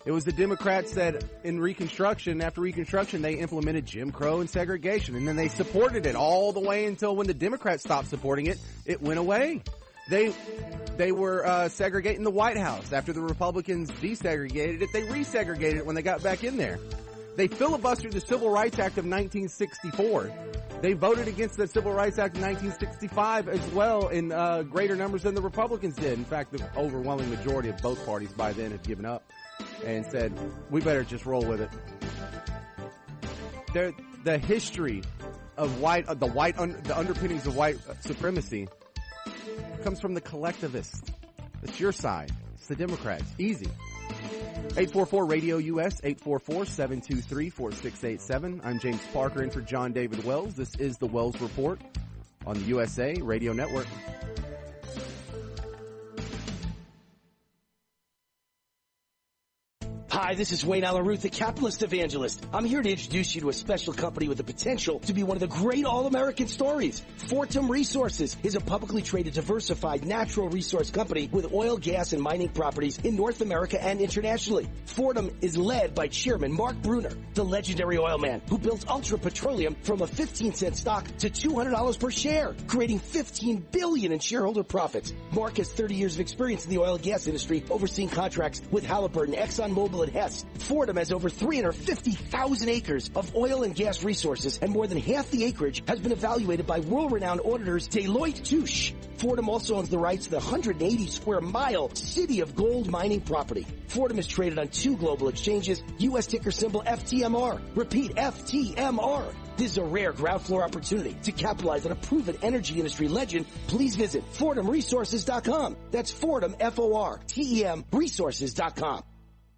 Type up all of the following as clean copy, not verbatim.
It was the Democrats that in Reconstruction, after Reconstruction, they implemented Jim Crow and segregation, and then they supported it all the way until when the Democrats stopped supporting it, it went away. They were segregating the White House. After the Republicans desegregated it, they resegregated it when they got back in there. They filibustered the Civil Rights Act of 1964. They voted against the Civil Rights Act of 1965 as well in greater numbers than the Republicans did. In fact, the overwhelming majority of both parties by then had given up and said, we better just roll with it. The history of the underpinnings of white supremacy comes from the collectivists. It's your side. It's the Democrats. Easy. 844-RADIO-US, 844-723-4687. I'm James Parker in for John David Wells. This is the Wells Report on the USA Radio Network. Hi, this is Wayne Allaruth, the capitalist evangelist. I'm here to introduce you to a special company with the potential to be one of the great all-American stories. Fortum Resources is a publicly traded, diversified natural resource company with oil, gas, and mining properties in North America and internationally. Fortum is led by Chairman Mark Bruner, the legendary oil man who built Ultra Petroleum from a 15-cent stock to $200 per share, creating $15 billion in shareholder profits. Mark has 30 years of experience in the oil and gas industry, overseeing contracts with Halliburton, ExxonMobil, and Hess. Fortum has over 350,000 acres of oil and gas resources, and more than half the acreage has been evaluated by world-renowned auditors Deloitte Touche. Fortum also owns the rights to the 180 square mile City of Gold mining property. Fortum is traded on 2 global exchanges, U.S. ticker symbol FTMR. Repeat, FTMR. This is a rare ground floor opportunity to capitalize on a proven energy industry legend. Please visit FortumResources.com. That's Fortum, F-O-R-T-E-M, resources.com.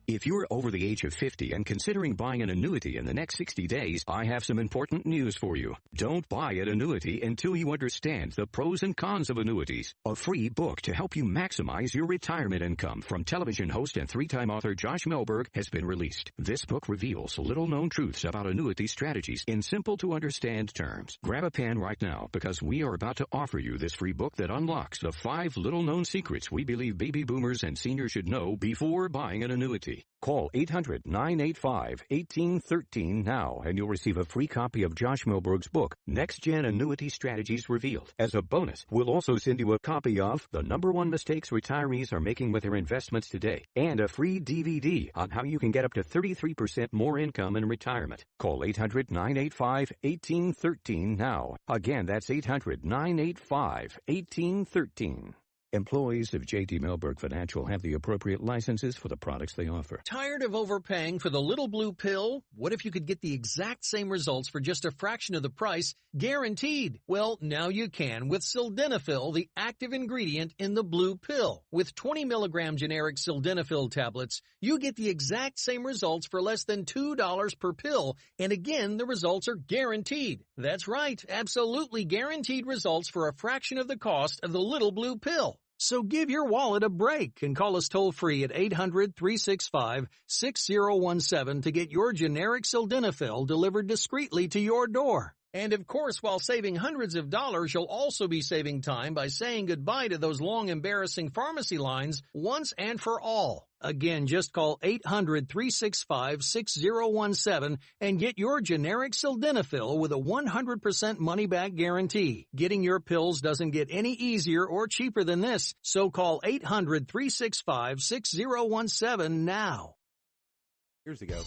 If you're over the age of 50 and considering buying an annuity in the next 60 days, I have some important news for you. Don't buy an annuity until you understand the pros and cons of annuities. A free book to help you maximize your retirement income from television host and 3-time author Josh Melberg has been released. This book reveals little-known truths about annuity strategies in simple-to-understand terms. Grab a pen right now because we are about to offer you this free book that unlocks the 5 little-known secrets we believe baby boomers and seniors should know before buying an annuity. Call 800-985-1813 now, and you'll receive a free copy of Josh Melberg's book, Next Gen Annuity Strategies Revealed. As a bonus, we'll also send you a copy of The #1 Mistakes Retirees Are Making with Their Investments Today, and a free DVD on how you can get up to 33% more income in retirement. Call 800-985-1813 now. Again, that's 800-985-1813. Employees of J.D. Melberg Financial have the appropriate licenses for the products they offer. Tired of overpaying for the little blue pill? What if you could get the exact same results for just a fraction of the price, guaranteed? Well, now you can with Sildenafil, the active ingredient in the blue pill. With 20 milligram generic Sildenafil tablets, you get the exact same results for less than $2 per pill. And again, the results are guaranteed. That's right, absolutely guaranteed results for a fraction of the cost of the little blue pill. So give your wallet a break and call us toll-free at 800-365-6017 to get your generic Sildenafil delivered discreetly to your door. And of course, while saving hundreds of dollars, you'll also be saving time by saying goodbye to those long, embarrassing pharmacy lines once and for all. Again, just call 800-365-6017 and get your generic Sildenafil with a 100% money-back guarantee. Getting your pills doesn't get any easier or cheaper than this, so call 800-365-6017 now. Years ago.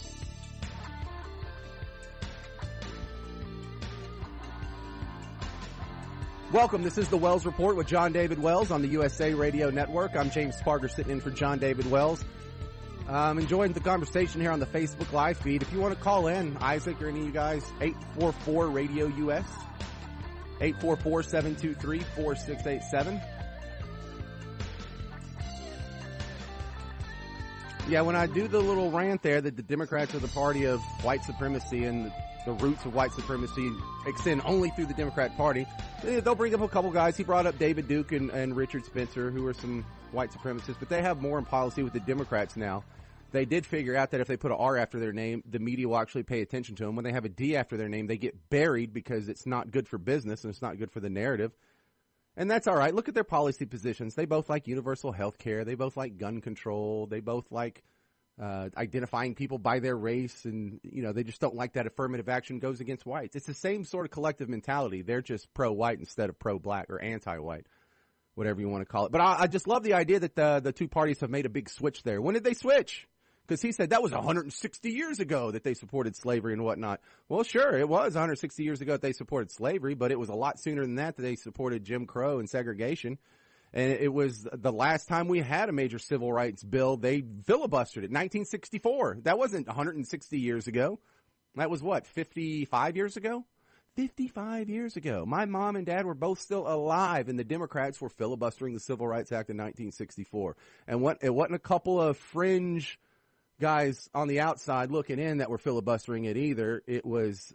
Welcome. This is the Wells Report with John David Wells on the USA Radio Network. I'm James Parker sitting in for John David Wells. I'm enjoying the conversation here on the Facebook Live feed. If you want to call in, Isaac or any of you guys, 844-RADIO-US, 844-723-4687. Yeah, when I do the little rant there that the Democrats are the party of white supremacy and the roots of white supremacy extend only through the Democrat Party, they'll bring up a couple guys. He brought up David Duke and Richard Spencer, who are some white supremacists, but they have more in policy with the Democrats now. They did figure out that if they put an R after their name, the media will actually pay attention to them. When they have a D after their name, they get buried because it's not good for business and it's not good for the narrative. And that's all right. Look at their policy positions. They both like universal health care. They both like gun control. They both like identifying people by their race, and, they just don't like that affirmative action goes against whites. It's the same sort of collective mentality. They're just pro-white instead of pro-black or anti-white, whatever you want to call it. But I just love the idea that the two parties have made a big switch there. When did they switch? Because he said that was 160 years ago that they supported slavery and whatnot. Well, sure, it was 160 years ago that they supported slavery, but it was a lot sooner than that they supported Jim Crow and segregation. And it was the last time we had a major civil rights bill, they filibustered it, 1964. That wasn't 160 years ago. That was what, 55 years ago? 55 years ago. My mom and dad were both still alive, and the Democrats were filibustering the Civil Rights Act in 1964. And it wasn't a couple of fringe guys on the outside looking in that were filibustering it either. It was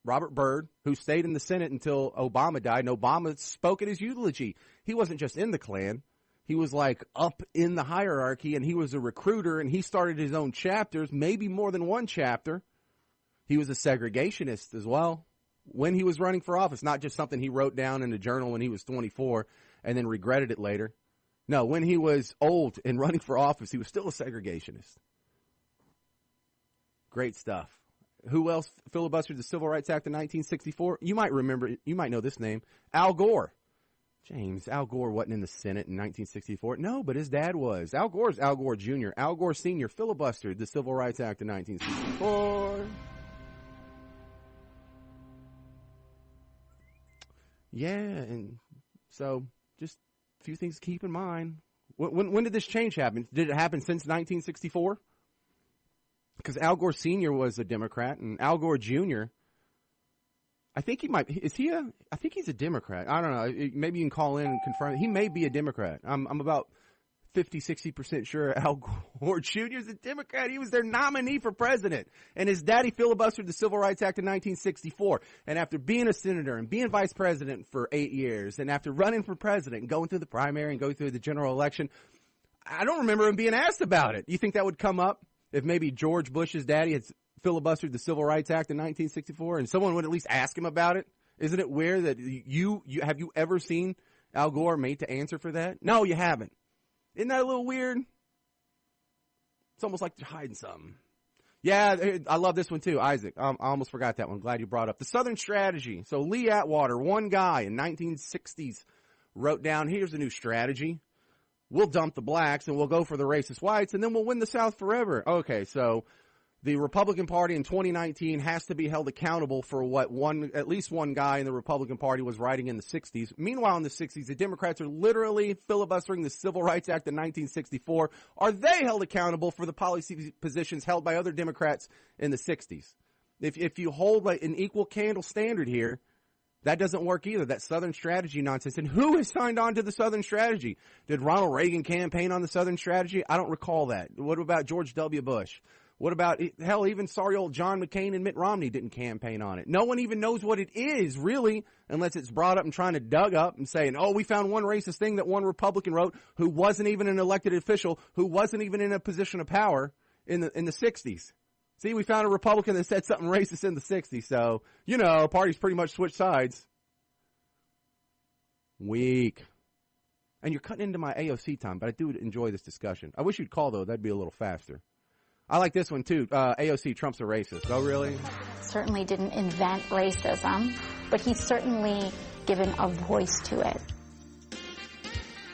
Robert Byrd, who stayed in the Senate until Obama died, and Obama spoke at his eulogy. He wasn't just in the Klan. He was like up in the hierarchy, and he was a recruiter, and he started his own chapters, maybe more than one chapter. He was a segregationist as well when he was running for office, not just something he wrote down in a journal when he was 24 and then regretted it later. No, when he was old and running for office, he was still a segregationist. Great stuff. Who else filibustered the Civil Rights Act in 1964? You might remember, you might know this name, Al Gore. James, Al Gore wasn't in the Senate in 1964. No, but his dad was. Al Gore's Al Gore Jr. Al Gore Sr. filibustered the Civil Rights Act in 1964. Yeah, and so just a few things to keep in mind. When did this change happen? Did it happen since 1964? Because Al Gore Sr. was a Democrat, and Al Gore Jr., I think he's a Democrat. I don't know. Maybe you can call in and confirm. He may be a Democrat. I'm about 50-60% sure Al Gore Jr. is a Democrat. He was their nominee for president. And his daddy filibustered the Civil Rights Act in 1964. And after being a senator and being vice president for 8 years, and after running for president and going through the primary and going through the general election, I don't remember him being asked about it. You think that would come up if maybe George Bush's daddy had filibustered the Civil Rights Act in 1964 and someone would at least ask him about it? Isn't it weird that you have you ever seen Al Gore made to answer for that? No, you haven't. Isn't that a little weird? It's almost like they're hiding something. Yeah, I love this one too, Isaac. I almost forgot that one. Glad you brought up the Southern Strategy. So Lee Atwater, one guy in 1960s, wrote down, here's a new strategy. We'll dump the blacks and we'll go for the racist whites and then we'll win the South forever. Okay, so the Republican Party in 2019 has to be held accountable for what at least one guy in the Republican Party was writing in the 60s. Meanwhile, in the 60s, the Democrats are literally filibustering the Civil Rights Act in 1964. Are they held accountable for the policy positions held by other Democrats in the 60s? If you hold like an equal candle standard here, that doesn't work either. That Southern Strategy nonsense. And who has signed on to the Southern Strategy? Did Ronald Reagan campaign on the Southern Strategy? I don't recall that. What about George W. Bush? What about, hell, even sorry old John McCain and Mitt Romney didn't campaign on it. No one even knows what it is, really, unless it's brought up and trying to dug up and saying, oh, we found one racist thing that one Republican wrote who wasn't even an elected official, who wasn't even in a position of power in the 60s. See, we found a Republican that said something racist in the 60s, so, parties pretty much switched sides. Weak. And you're cutting into my AOC time, but I do enjoy this discussion. I wish you'd call, though. That'd be a little faster. I like this one, too. AOC, Trump's a racist. Oh, really? Certainly didn't invent racism, but he's certainly given a voice to it.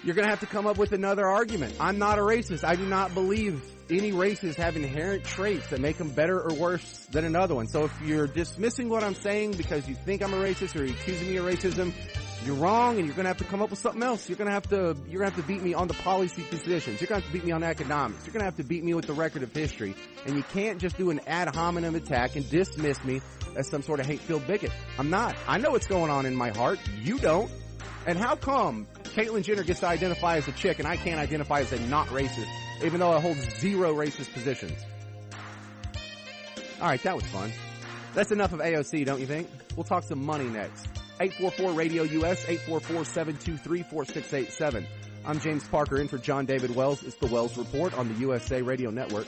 You're going to have to come up with another argument. I'm not a racist. I do not believe any races have inherent traits that make them better or worse than another one. So if you're dismissing what I'm saying because you think I'm a racist or you're accusing me of racism, you're wrong, and you're going to have to come up with something else. You're going to have to beat me on the policy positions. You're going to have to beat me on economics. You're going to have to beat me with the record of history. And you can't just do an ad hominem attack and dismiss me as some sort of hate-filled bigot. I'm not. I know what's going on in my heart. You don't. And how come Caitlyn Jenner gets to identify as a chick and I can't identify as a not racist, even though I hold zero racist positions? All right, that was fun. That's enough of AOC, don't you think? We'll talk some money next. 844-RADIO-US, 844-723-4687. I'm James Parker, in for John David Wells. It's the Wells Report on the USA Radio Network.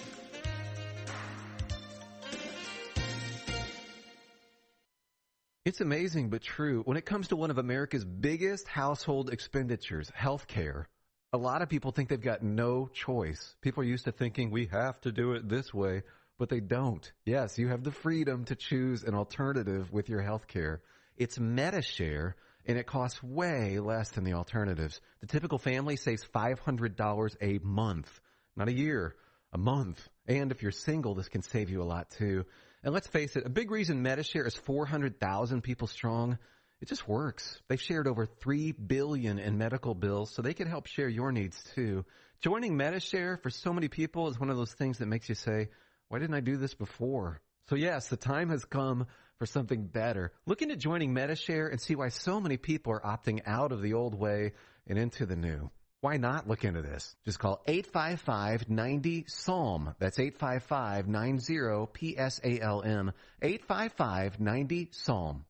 It's amazing but true. When it comes to one of America's biggest household expenditures, healthcare, A lot of people think they've got no choice. People are used to thinking we have to do it this way, but they don't. Yes, you have the freedom to choose an alternative with your health care. It's MediShare, and it costs way less than the alternatives. The typical family saves $500 a month, not a year, a month. And if you're single, this can save you a lot too. And let's face it, a big reason MediShare is 400,000 people strong. It just works. They've shared over $3 billion in medical bills, so they can help share your needs too. Joining MediShare for so many people is one of those things that makes you say, why didn't I do this before? So yes, the time has come for something better. Look into joining MediShare and see why so many people are opting out of the old way and into the new. Why not look into this? Just call 855-90-PSALM. That's 855-90-PSALM. 855-90-PSALM.